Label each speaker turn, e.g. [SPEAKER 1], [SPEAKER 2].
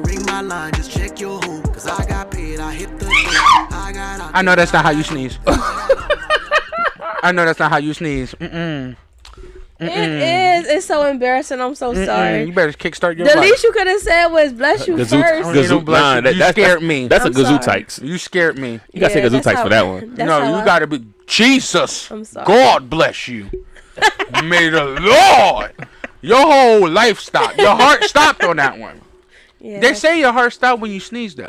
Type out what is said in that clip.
[SPEAKER 1] Ring my line, just check your who. Cause I got paid, I hit the
[SPEAKER 2] I know that's not how you sneeze. I know that's not how you sneeze.
[SPEAKER 3] It is. It's so embarrassing. I'm so sorry.
[SPEAKER 2] You better kickstart your
[SPEAKER 3] The
[SPEAKER 2] life.
[SPEAKER 3] least you could have said was bless you first.
[SPEAKER 2] You scared me.
[SPEAKER 4] That's
[SPEAKER 3] I'm
[SPEAKER 4] a gazoo
[SPEAKER 3] sorry.
[SPEAKER 4] tykes.
[SPEAKER 2] You scared me.
[SPEAKER 4] You gotta say gazoo
[SPEAKER 3] that's
[SPEAKER 4] tykes
[SPEAKER 3] how-
[SPEAKER 4] for that one.
[SPEAKER 3] that's
[SPEAKER 2] No,
[SPEAKER 3] how
[SPEAKER 2] you
[SPEAKER 3] I-
[SPEAKER 2] gotta be Jesus.
[SPEAKER 3] I'm sorry.
[SPEAKER 2] God bless you. May the Lord. Your whole life stopped. Your heart stopped on that one.
[SPEAKER 3] Yeah,
[SPEAKER 2] They say your heart stopped when you sneeze though.